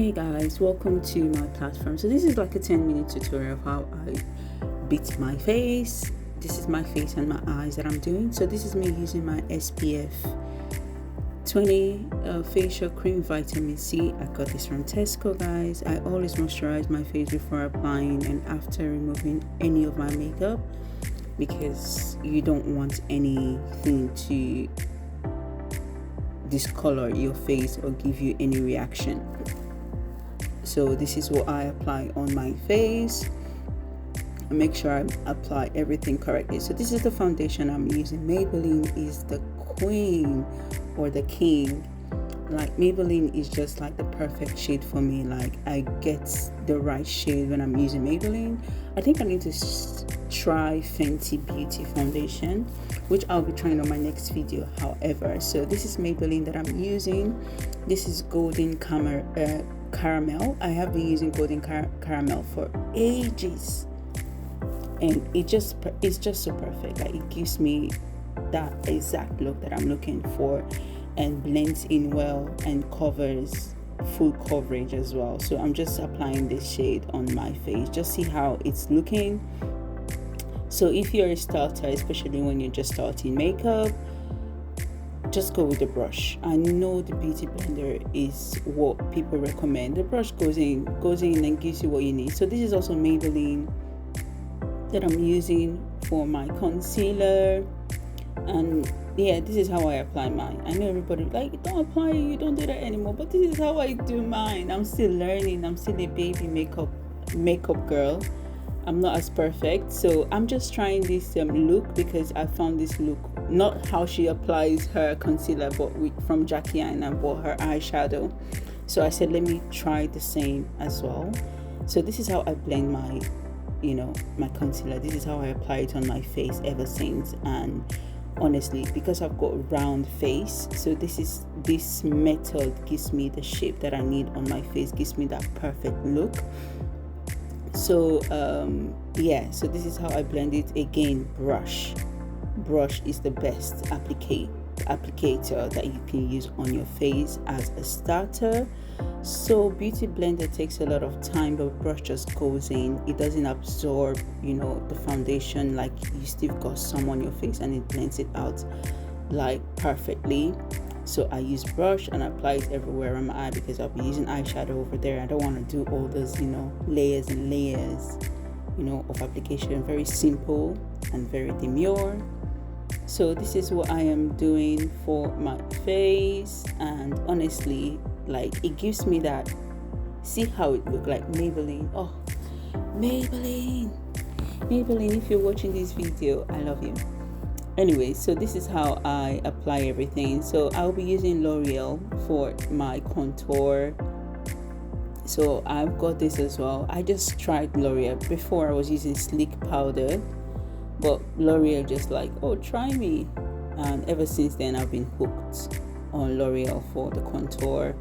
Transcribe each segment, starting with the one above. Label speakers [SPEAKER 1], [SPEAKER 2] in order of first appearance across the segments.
[SPEAKER 1] Hey guys, welcome to my platform. So this is like a 10-minute tutorial of how I beat my face. This is my face and my eyes that I'm doing. So this is me using my SPF 20 facial cream vitamin C. I got this from Tesco, guys. I always moisturize my face before applying and after removing any of my makeup because you don't want anything to discolor your face or give you any reaction. So this is what I apply on my face. Make sure I apply everything correctly. So this is the foundation I'm using. Maybelline is the queen or the king. Like Maybelline is just like the perfect shade for me. Like I get the right shade when I'm using Maybelline. I think I need to try Fenty Beauty foundation, which I'll be trying on my next video. However, so this is Maybelline that I'm using. This is golden caramel. I have been using golden caramel for ages, and it's just so perfect. Like it gives me that exact look that I'm looking for and blends in well and covers full coverage as well. So I'm just applying this shade on my face. Just see how it's looking. So if you're a starter, especially when you're just starting makeup, just go with the brush. I know the beauty blender is what people recommend. The brush goes in and gives you what you need. So this is also Maybelline that I'm using for my concealer. And yeah, this is how I apply mine. I know everybody like, don't apply it, you don't do that anymore, but this is how I do mine. I'm still learning. I'm still a baby makeup girl. I'm not as perfect, so I'm just trying this look because I found this look, not how she applies her concealer, but from Jackie and I bought her eyeshadow. So I said, let me try the same as well. So this is how I blend my concealer. This is how I apply it on my face ever since. And honestly, because I've got a round face, so this method gives me the shape that I need on my face, gives me that perfect look. So so this is how I blend it. Again, brush is the best applicator that you can use on your face as a starter. So beauty blender takes a lot of time, but brush just goes in. It doesn't absorb the foundation, like you still got some on your face, and it blends it out like perfectly. So I use brush and apply it everywhere on my eye because I'll be using eyeshadow over there. I don't want to do all those layers and layers of application. Very simple and very demure. So this is what I am doing for my face, and honestly, like it gives me that, see how it look like Maybelline. Oh, Maybelline, if you're watching this video, I love you. Anyway, so this is how I apply everything. So I'll be using L'Oreal for my contour. So I've got this as well. I just tried L'Oreal. Before I was using sleek powder, but L'Oreal just like, oh, try me. And ever since then, I've been hooked on L'Oreal for the contour.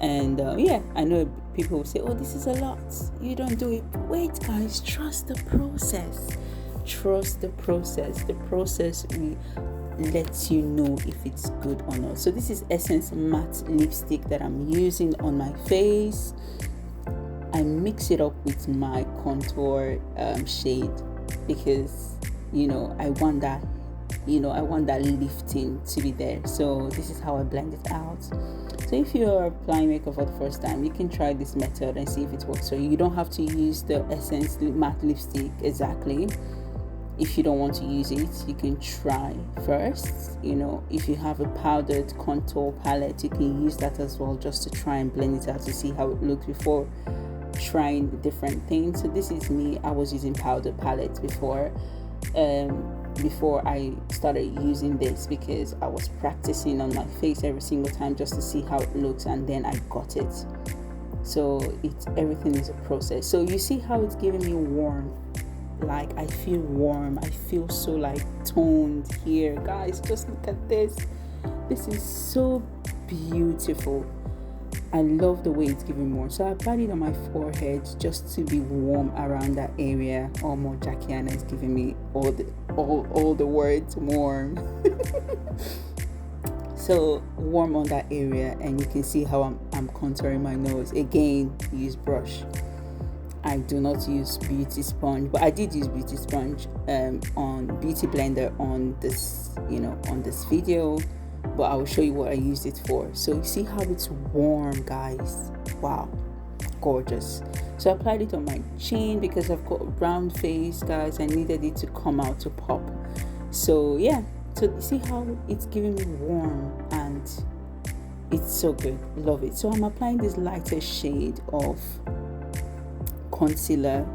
[SPEAKER 1] And I know people will say, oh, this is a lot, you don't do it. Wait guys, trust the process. Trust the process. The process will let you know if it's good or not. So this is Essence matte lipstick that I'm using on my face. I mix it up with my contour shade because I want that lifting to be there. So this is how I blend it out. So if you are applying makeup for the first time, you can try this method and see if it works. So you don't have to use the Essence matte lipstick exactly. If you don't want to use it, you can try first. If you have a powdered contour palette, you can use that as well, just to try and blend it out to see how it looks before trying different things. So this is me. I was using powder palette before I started using this because I was practicing on my face every single time just to see how it looks, and then I got it. So everything is a process. So you see how it's giving me warm. Like I feel warm, I feel so like toned here. Guys, just look at this. This is so beautiful. I love the way it's giving warm. So I applied it on my forehead just to be warm around that area. Oh, more Jackie Anna is giving me all the words warm. So warm on that area, and you can see how I'm contouring my nose. Again, use brush. I do not use beauty sponge, but I did use beauty sponge on beauty blender on this, on this video, but I will show you what I used it for. So you see how it's warm, guys. Wow, gorgeous. So I applied it on my chin because I've got a round face, guys. I needed it to come out, to pop. So yeah, so you see how it's giving me warm, and it's so good. Love it. So I'm applying this lighter shade of concealer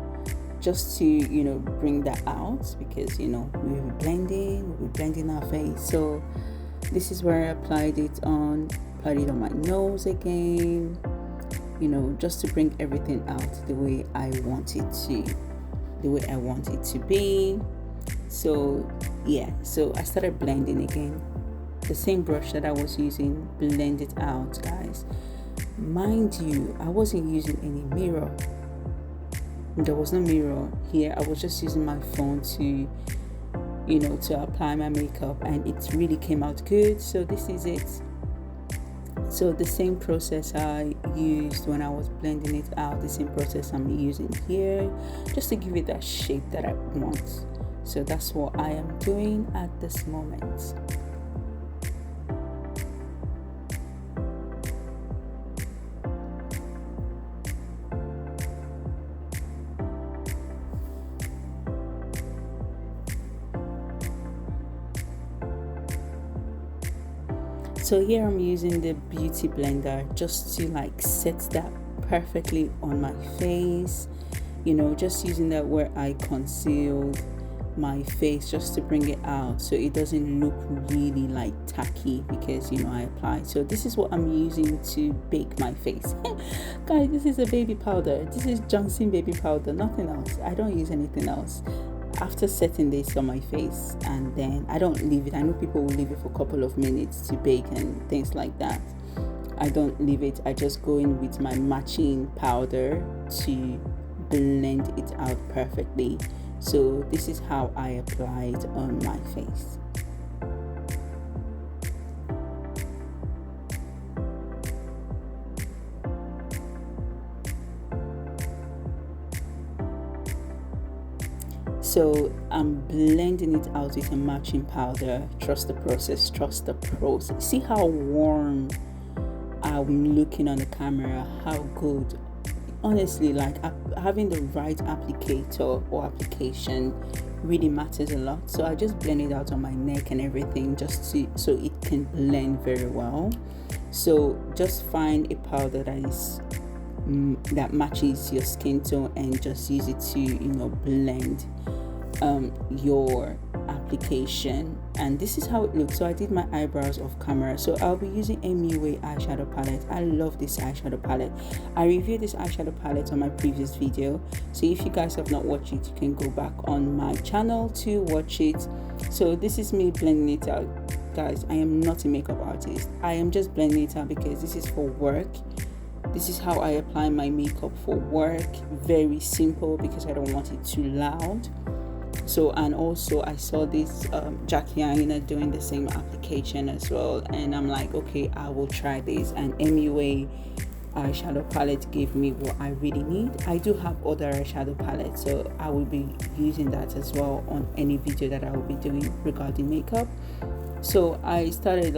[SPEAKER 1] just to bring that out, because we'll be blending our face. So this is where I applied it on my nose again, just to bring everything out the way I want it to be. So yeah, so I started blending again, the same brush that I was using, blend it out, guys. Mind you, I wasn't using any mirror. There was no mirror here. I was just using my phone to apply my makeup, and it really came out good. So this is it. So the same process I used when I was blending it out, the same process I'm using here, just to give it that shape that I want. So that's what I am doing at this moment. So here I'm using the beauty blender just to set that perfectly on my face, just using that where I concealed my face, just to bring it out so it doesn't look really tacky, because I applied. So this is what I'm using to bake my face. Guys, this is a baby powder. This is Johnson baby powder, nothing else. I don't use anything else. After setting this on my face, and then I don't leave it. I know people will leave it for a couple of minutes to bake and things like that. I don't leave it. I just go in with my matching powder to blend it out perfectly. So this is how I apply it on my face. So I'm blending it out with a matching powder. Trust the process. See how warm I'm looking on the camera, how good. Honestly, having the right applicator or application really matters a lot. So I just blend it out on my neck and everything, just so it can blend very well. So just find a powder that matches your skin tone, and just use it to blend your application. And this is how it looks. So I did my eyebrows off camera, so I'll be using M.U.A eyeshadow palette. I love this eyeshadow palette. I reviewed this eyeshadow palette on my previous video, so if you guys have not watched it, you can go back on my channel to watch it. So this is me blending it out, guys. I am not a makeup artist. I am just blending it out because this is for work. This is how I apply my makeup for work. Very simple, because I don't want it too loud. So, and also I saw this Jackie Aina doing the same application as well, and I'm like, okay, I will try this. And M.U.A eyeshadow palette gave me what I really need. I do have other eyeshadow palettes, so I will be using that as well on any video that I will be doing regarding makeup. So I started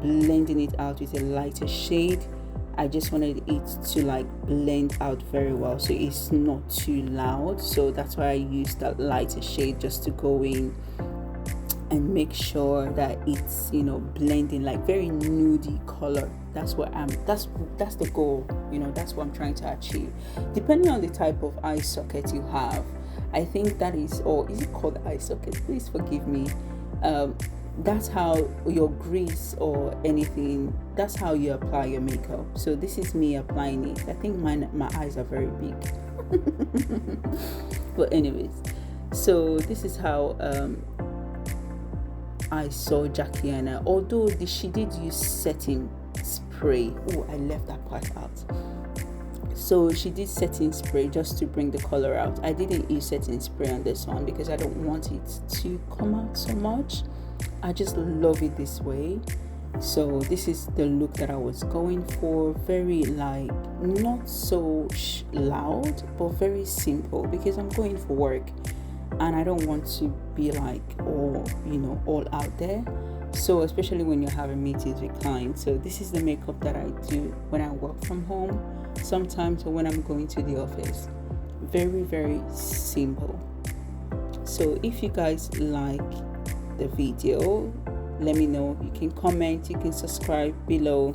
[SPEAKER 1] blending it out with a lighter shade. I just wanted it to blend out very well, so it's not too loud. So that's why I used that lighter shade, just to go in and make sure that it's blending very nudie color. That's the goal. That's what I'm trying to achieve. Depending on the type of eye socket you have, I think that is, or is it called eye socket? Please forgive me. That's how your grease or anything, that's how you apply your makeup. So this is me applying it. I think my eyes are very big. But anyways, so this is how I saw Jackie Aina, although she did use setting spray. Oh, I left that part out. So she did setting spray just to bring the color out. I didn't use setting spray on this one because I don't want it to come out so much. I just love it this way. So this is the look that I was going for, very like not so loud but very simple, because I'm going for work and I don't want to be like all out there. So especially when you're having meetings with clients. So this is the makeup that I do when I work from home sometimes, or when I'm going to the office. Very, very simple. So if you guys like the video, let me know. You can comment, you can subscribe below,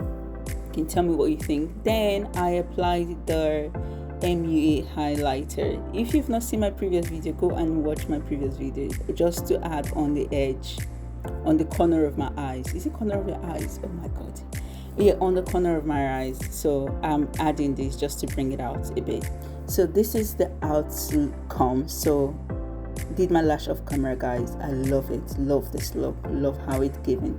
[SPEAKER 1] you can tell me what you think. Then I applied the M.U.A highlighter. If you've not seen my previous video, go and watch my previous video, just to add on the edge, on the corner of my eyes. Is it corner of your eyes? Oh my god, yeah, on the corner of my eyes. So I'm adding this just to bring it out a bit. So this is the outcome. So did my lash off camera, guys. I love it, love this look, love how it's given.